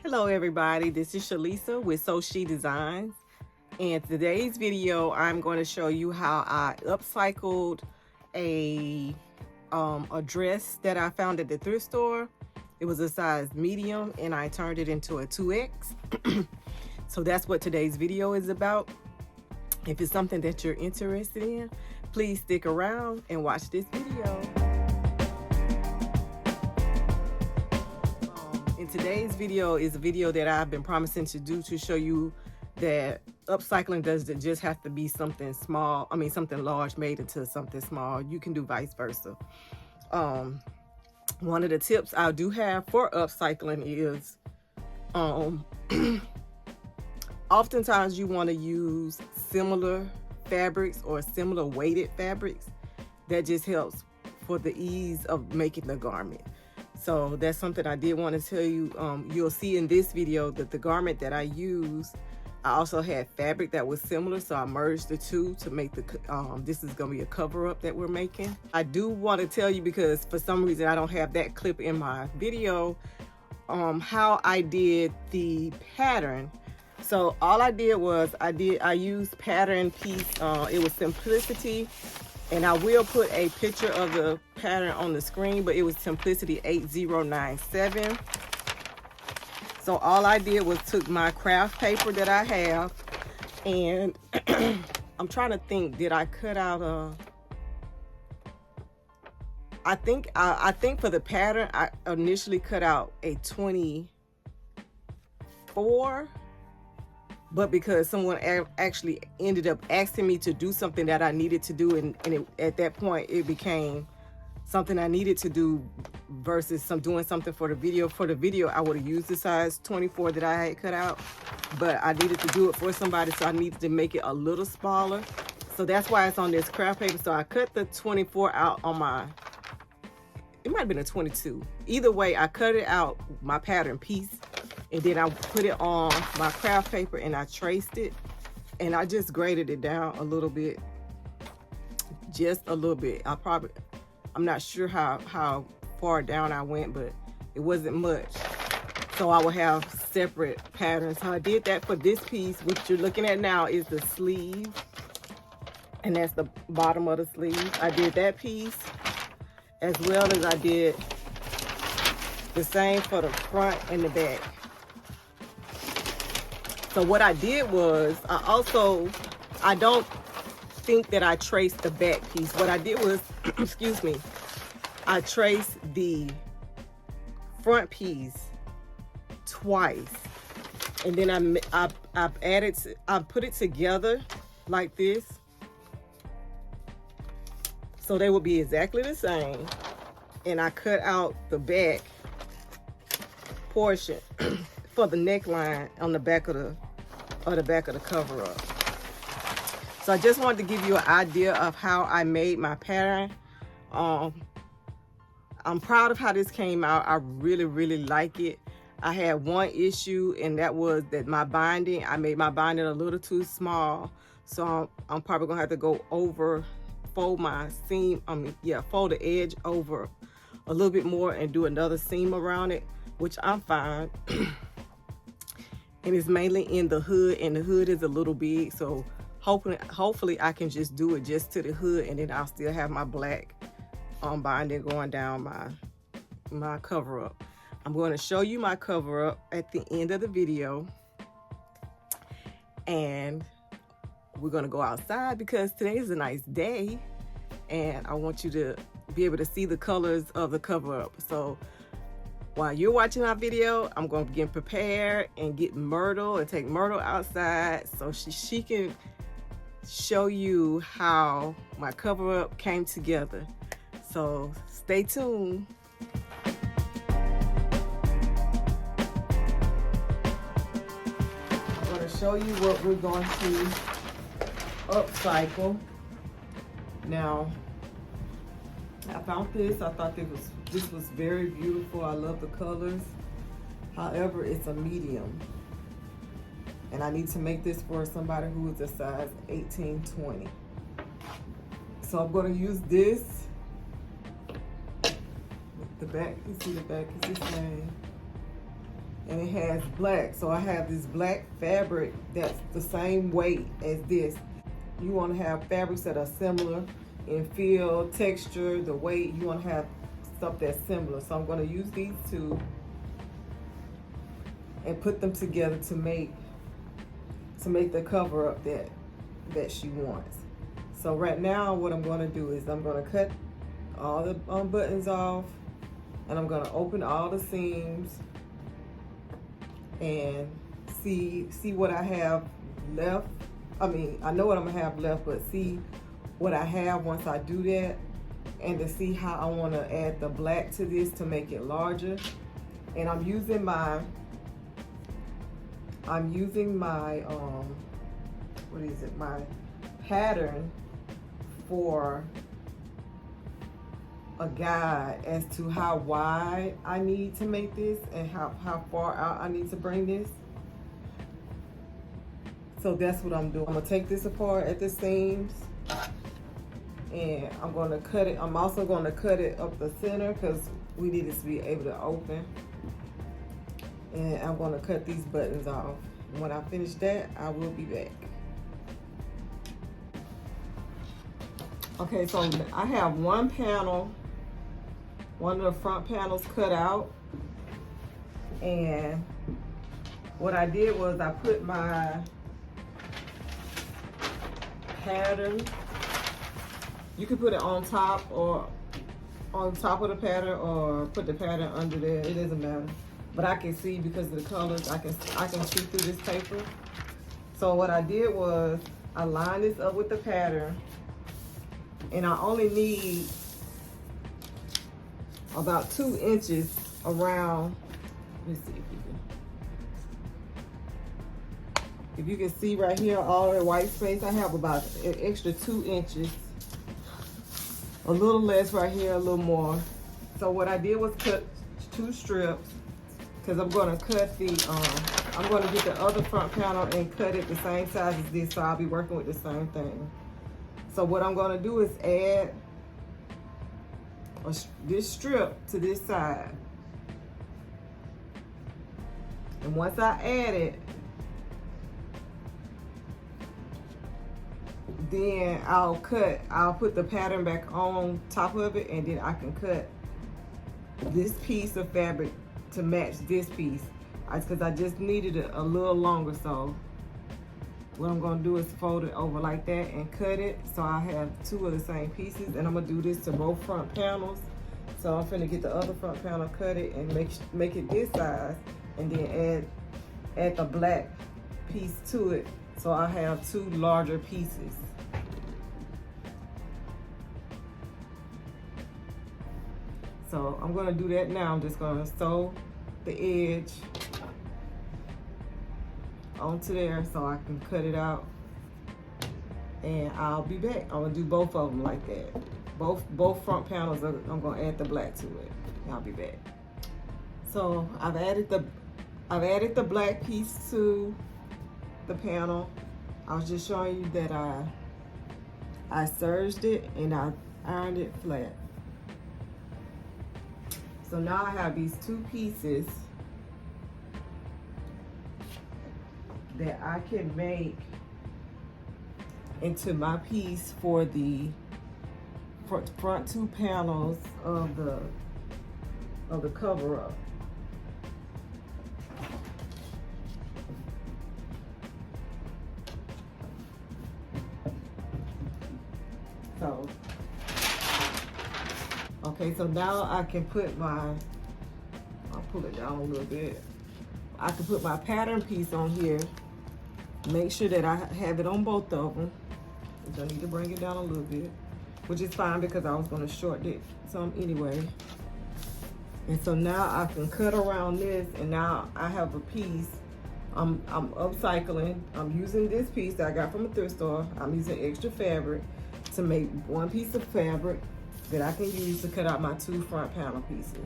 Hello everybody, this is Shalisa with So She Designs, and today's video I'm going to show you how I upcycled a dress that I found at the thrift store. It was a size medium and I turned it into a 2X. So that's what today's video is about. If it's something that you're interested in, please stick around and watch this video. In today's video is a video that I've been promising to do to show you that upcycling doesn't just have to be something small, something large made into something small. You can do vice versa. One of the tips I do have for upcycling is oftentimes you want to use similar fabrics or similar weighted fabrics. That just helps for the ease of making the garment. So that's something I did want to tell you. You'll see in this video that the garment that I used, I also had fabric that was similar, so I merged the two to make the this is going to be a cover up that we're making. I do want to tell you, because for some reason I don't have that clip in my video, how I did the pattern. So all I did was I used pattern piece. It was Simplicity. And I will put a picture of the pattern on the screen, but it was Simplicity 8097. So all I did was took my craft paper that I have, and I'm trying to think, did I cut out I think for the pattern, I initially cut out a 24. But because someone actually ended up asking me to do something that I needed to do, and at that point it became something I needed to do versus doing something for the video. For the video, I would have used the size 24 that I had cut out, but I needed to do it for somebody, so I needed to make it a little smaller. So that's why it's on this craft paper. So I cut the 24 out on my, it might have been a 22. Either way, I cut it out, my pattern piece, and then I put it on my craft paper and I traced it, and I just graded it down a little bit, just a little bit. I'm not sure how far down I went, but it wasn't much. So I will have separate patterns. So I did that for this piece. What you're looking at now is the sleeve, and that's the bottom of the sleeve. I did that piece, as well as I did the same for the front and the back. So what I did was, I don't think that I traced the back piece. What I did was, excuse me, I traced the front piece twice. And then I put it together like this. So they would be exactly the same. And I cut out the back portion for the neckline on the back of the cover up. So I just wanted to give you an idea of how I made my pattern. I'm proud of how this came out. I really like it. I had one issue, and that was that I made my binding a little too small. So I'm probably gonna have to go over, fold my seam, fold the edge over a little bit more and do another seam around it, which I'm fine. And it's mainly in the hood, and the hood is a little big, so hopefully I can just do it just to the hood, and then I'll still have my black binding going down my cover up. I'm going to show you my cover up at the end of the video, and we're going to go outside because today is a nice day, and I want you to be able to see the colors of the cover up. So while you're watching our video, I'm going to get prepared and get Myrtle and take Myrtle outside so she can show you how my cover up came together. So stay tuned. I'm going to show you what we're going to upcycle. Now, I found this. I thought this was very beautiful. I love the colors. However, it's a medium, and I need to make this for somebody who is a size 18-20. So I'm going to use this. The back, you see the back is the same. and it has black. So I have this black fabric that's the same weight as this. You want to have fabrics that are similar in feel, texture, the weight. You want to have stuff that's similar. So I'm going to use these two and put them together to make the cover up that she wants. So right now what I'm going to do is I'm going to cut all the buttons off, and I'm going to open all the seams and see what I have left. I mean, I know what I'm gonna have left, but see what I have once I do that, and to see how I want to add the black to this to make it larger. And I'm using my what is it, my pattern for a guide as to how wide I need to make this and how far out I need to bring this. So that's what I'm doing. I'm gonna take this apart at the seams, and I'm gonna cut it. I'm also gonna cut it up the center because we need it to be able to open. And I'm gonna cut these buttons off. When I finish that, I will be back. Okay, so I have one panel, one of the front panels cut out, and what I did was I put my pattern, you can put it on top or on top of the pattern, or put the pattern under there, it doesn't matter. But I can see, because of the colors, I can see through this paper. So what I did was I lined this up with the pattern, and I only need about 2 inches around. Let me see if you can see right here, all the white space. I have about an extra 2 inches, a little less right here, a little more. So what I did was cut 2 strips, because I'm going to cut the I'm going to get the other front panel and cut it the same size as this, so I'll be working with the same thing. So what I'm going to do is add this strip to this side, and once I add it, then I'll put the pattern back on top of it, and then I can cut this piece of fabric to match this piece, because I just needed it a little longer. So what I'm going to do is fold it over like that and cut it, so I have 2 of the same pieces. And I'm going to do this to both front panels. So I'm finna get the other front panel, cut it, and make it this size, and then add the black piece to it, so I have 2 larger pieces. So I'm gonna do that now. I'm just gonna sew the edge onto there so I can cut it out, and I'll be back. I'm gonna do both of them like that. Both front panels, I'm gonna add the black to it, and I'll be back. So I've added the black piece to the panel. I was just showing you that I serged it and I ironed it flat. So now I have these 2 pieces that I can make into my piece for the front 2 panels of the cover up. So okay, so now I can put I'll pull it down a little bit. I can put my pattern piece on here. Make sure that I have it on both of them. Which I need to bring it down a little bit, which is fine because I was going to shorten it some anyway. And so now I can cut around this, and now I have a piece. I'm upcycling. I'm using this piece that I got from a thrift store. I'm using extra fabric to make 1 piece of fabric that I can use to cut out my 2 front panel pieces.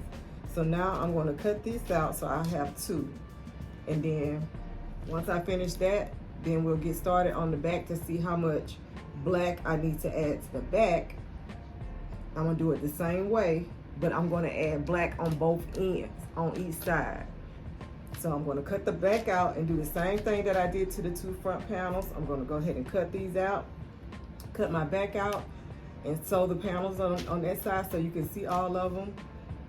So now I'm going to cut this out so I have 2. And then once I finish that, then we'll get started on the back to see how much black I need to add to the back. I'm going to do it the same way, but I'm going to add black on both ends, on each side. So I'm going to cut the back out and do the same thing that I did to the two front panels. I'm going to go ahead and cut these out, cut my back out, and sew the panels on that side so you can see all of them.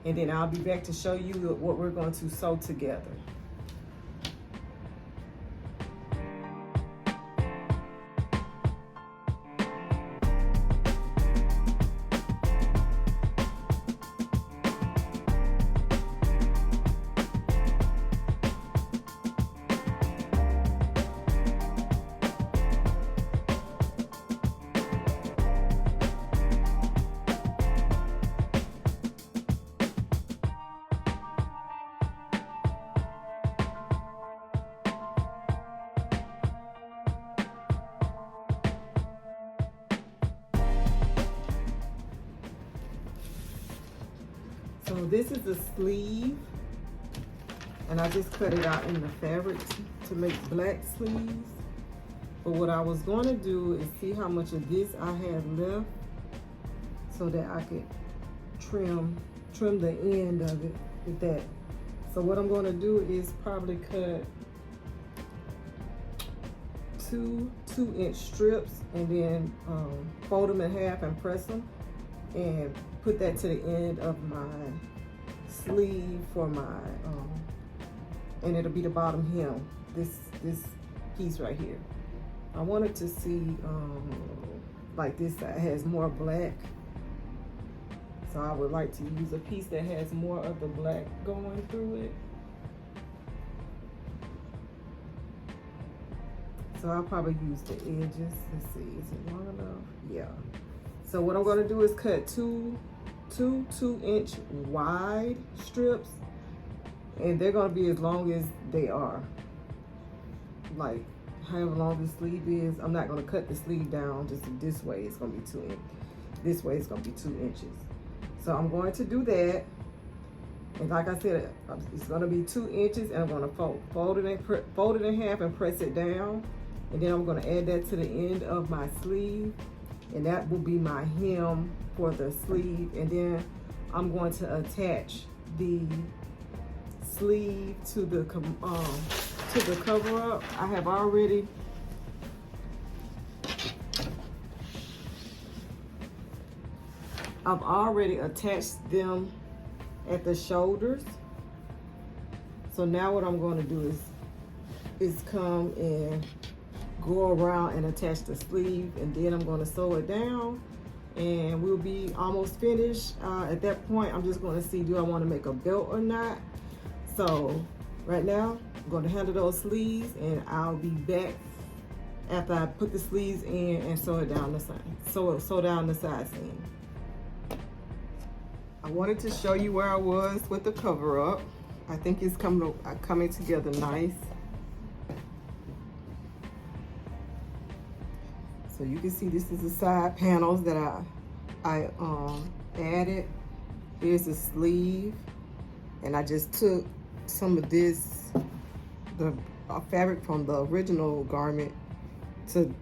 And then I'll be back to show you what we're going to sew together. So this is the sleeve, and I just cut it out in the fabric to make black sleeves. But what I was going to do is see how much of this I have left so that I could trim the end of it with that. So what I'm going to do is probably cut two 2-inch strips and then fold them in half and press them and put that to the end of my sleeve for my and it'll be the bottom hem, this piece right here. I wanted to see like this side has more black, so I would like to use a piece that has more of the black going through it. So I'll probably use the edges. Let's see, is it long enough? Yeah. So what I'm going to do is cut two 2-inch wide strips, and they're going to be as long as they are, like however long the sleeve is. I'm not going to cut the sleeve down just this way. It's going to be 2 inches. This way it's going to be 2 inches. So I'm going to do that, and like I said, it's going to be 2 inches, and I'm going to fold it in half and press it down, and then I'm going to add that to the end of my sleeve. And that will be my hem for the sleeve. And then I'm going to attach the sleeve to the cover up. I've already attached them at the shoulders. So now what I'm going to do is come and go around and attach the sleeve, and then I'm going to sew it down, and we'll be almost finished. At that point, I'm just going to see, do I want to make a belt or not? So right now, I'm going to handle those sleeves, and I'll be back after I put the sleeves in and sew it down the side. Sew down the side seam. I wanted to show you where I was with the cover up. I think it's coming together nice. So you can see this is the side panels that I added. Here's the sleeve, and I just took some of this, the fabric from the original garment to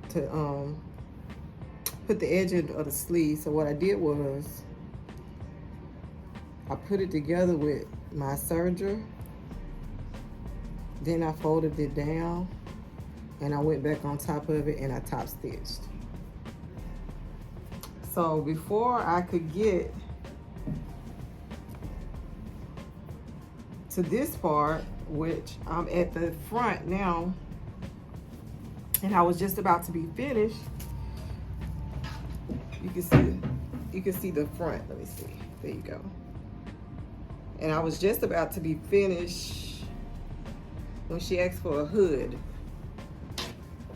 put the edge of the sleeve. So what I did was I put it together with my serger, then I folded it down, and I went back on top of it and I top stitched. So before I could get to this part, which I'm at the front now, and I was just about to be finished, you can see the front. Let me see. There you go. And I was just about to be finished when she asked for a hood,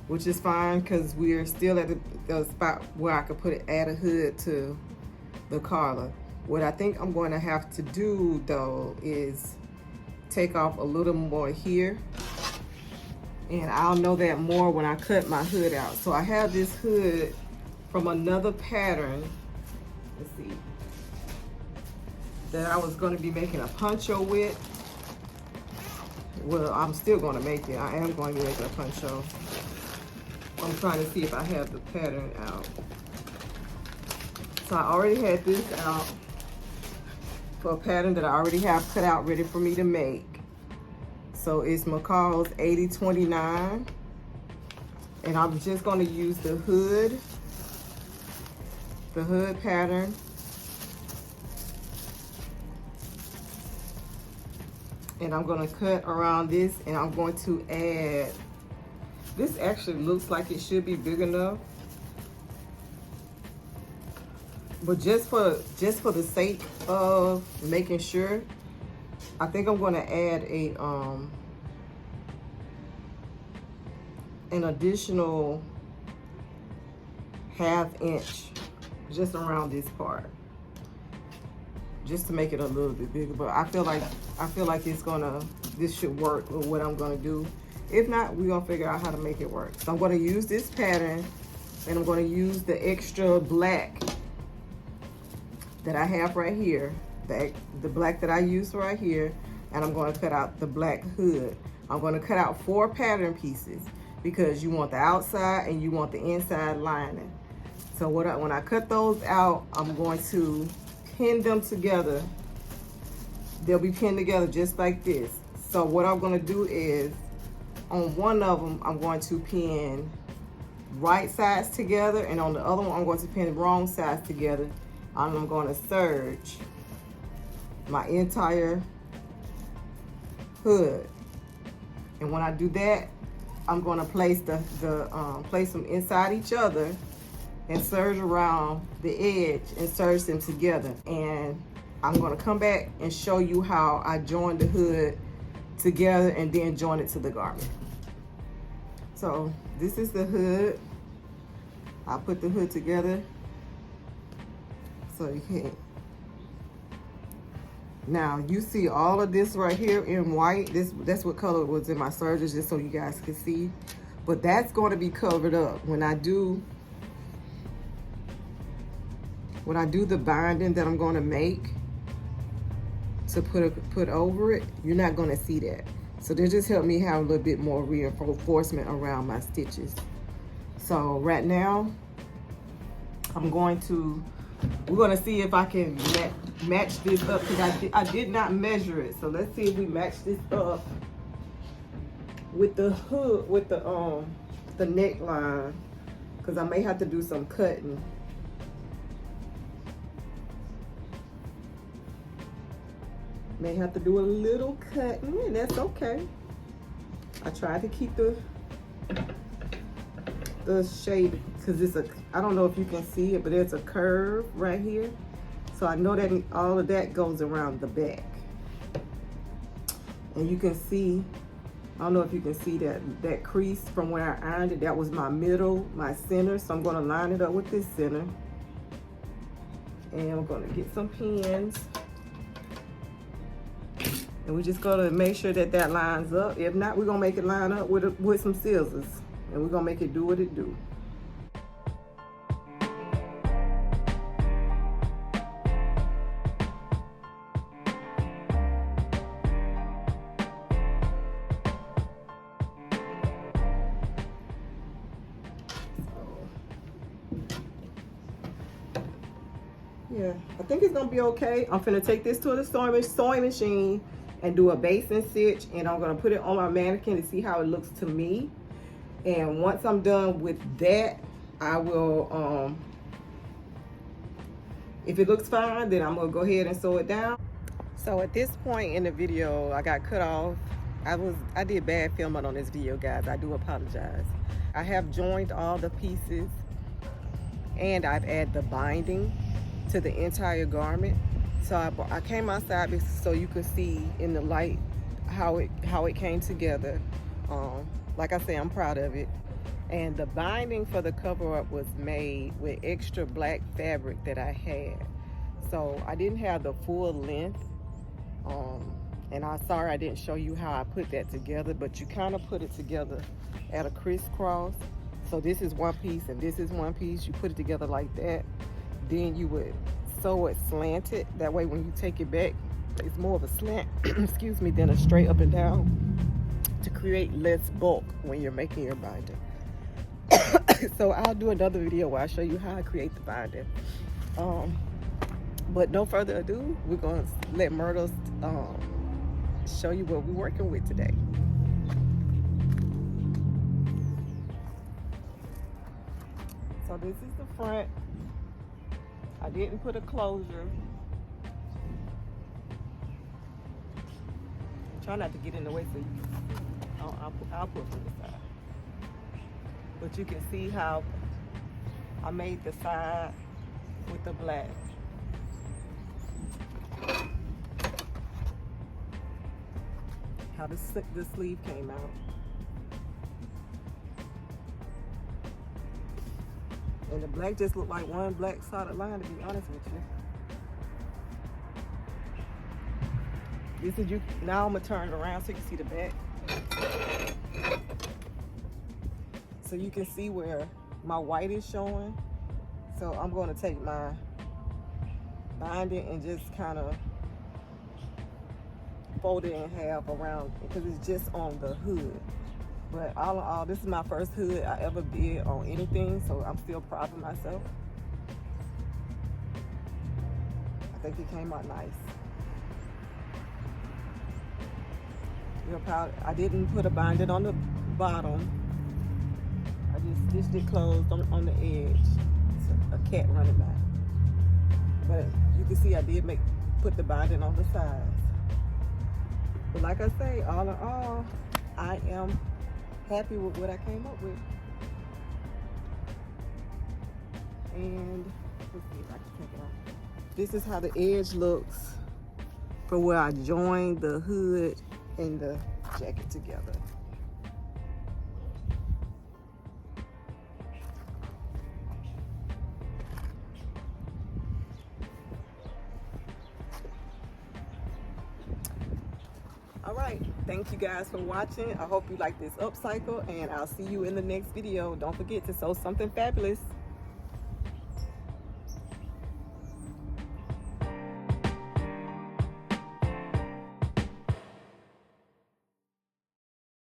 which is fine because we're still at the spot where I could add a hood to the collar. What I think I'm going to have to do though is take off a little more here, and I'll know that more when I cut my hood out. So I have this hood from another pattern, let's see, that I was going to be making a poncho with. Well, I'm still going to make it. I am going to make a poncho. I'm trying to see if I have the pattern out. So I already had this out for a pattern that I already have cut out ready for me to make. So it's McCall's 8029. And I'm just going to use the hood pattern. And I'm going to cut around this, and I'm going to add, this actually looks like it should be big enough. But just for the sake of making sure, I think I'm going to add an additional ½ inch just around this part, just to make it a little bit bigger. But I feel like this should work with what I'm gonna do. If not, we're gonna figure out how to make it work. So I'm gonna use this pattern, and I'm gonna use the extra black that I have right here, the black that I used right here, and I'm gonna cut out the black hood. I'm gonna cut out 4 pattern pieces because you want the outside and you want the inside lining. So when I cut those out, I'm going to pin them together. They'll be pinned together just like this. So what I'm gonna do is, on one of them, I'm going to pin right sides together, and on the other one, I'm going to pin wrong sides together. And I'm going to serge my entire hood. And when I do that, I'm going to place place them inside each other and serge around the edge and serge them together. And I'm going to come back and show you how I join the hood together and then join it to the garment. So this is the hood. I put the hood together so you can. Now you see all of this right here in white. That's what color was in my serges, just so you guys can see. But that's going to be covered up when I do the binding that I'm going to make to put over it. You're not going to see that. So they just help me have a little bit more reinforcement around my stitches. So right now, we're going to see if I can match this up, because I did not measure it. So let's see if we match this up with the hood, with the neckline, because I may have to do some cutting. May have to do a little cutting, and that's okay. I tried to keep the shape, because I don't know if you can see it, but there's a curve right here. So I know that all of that goes around the back. And you can see, I don't know if you can see that crease from where I ironed it. That was my middle, my center. So I'm gonna line it up with this center. And I'm gonna get some pins. And we're just gonna make sure that lines up. If not, we're gonna make it line up with some scissors. And we're gonna make it do what it do. Yeah, I think it's gonna be okay. I'm gonna take this to the sewing machine and do a basting stitch, and I'm gonna put it on my mannequin to see how it looks to me. And once I'm done with that, I will, if it looks fine, then I'm gonna go ahead and sew it down. So at this point in the video, I got cut off. I did bad filming on this video, guys. I do apologize. I have joined all the pieces, and I've added the binding to the entire garment. So I came outside so you could see in the light how it came together. Like I say, I'm proud of it. And the binding for the cover up was made with extra black fabric that I had. So I didn't have the full length. And I'm sorry I didn't show you how I put that together, but you kind of put it together at a crisscross. So this is one piece and this is one piece. You put it together like that. Then you would sew it slanted. That way when you take it back, it's more of a slant, excuse me, than a straight up and down, to create less bulk when you're making your binding. So I'll do another video where I show you how I create the binding. But no further ado, we're gonna let Myrtle show you what we're working with today. So this is the front. I didn't put a closure. Try not to get in the way so you can see. I'll put from the side. But you can see how I made the side with the black. How the sleeve came out. And the black just looked like one black solid line, to be honest with you. This is you. Now I'm gonna turn it around so you can see the back. So you can see where my white is showing. So I'm gonna take my binding and just kind of fold it in half around, because it's just on the hood. But all in all, this is my first hood I ever did on anything, so I'm still proud of myself. I think it came out nice. Real proud. I didn't put a binding on the bottom. I just stitched it closed on the edge. It's a cat running by. But you can see I did put the binding on the sides. But like I say, all in all, I am happy with what I came up with. And let's see if I can take it off. This is how the edge looks for where I joined the hood and the jacket together. All right, thank you guys for watching. I hope you like this upcycle, and I'll see you in the next video. Don't forget to sew something fabulous.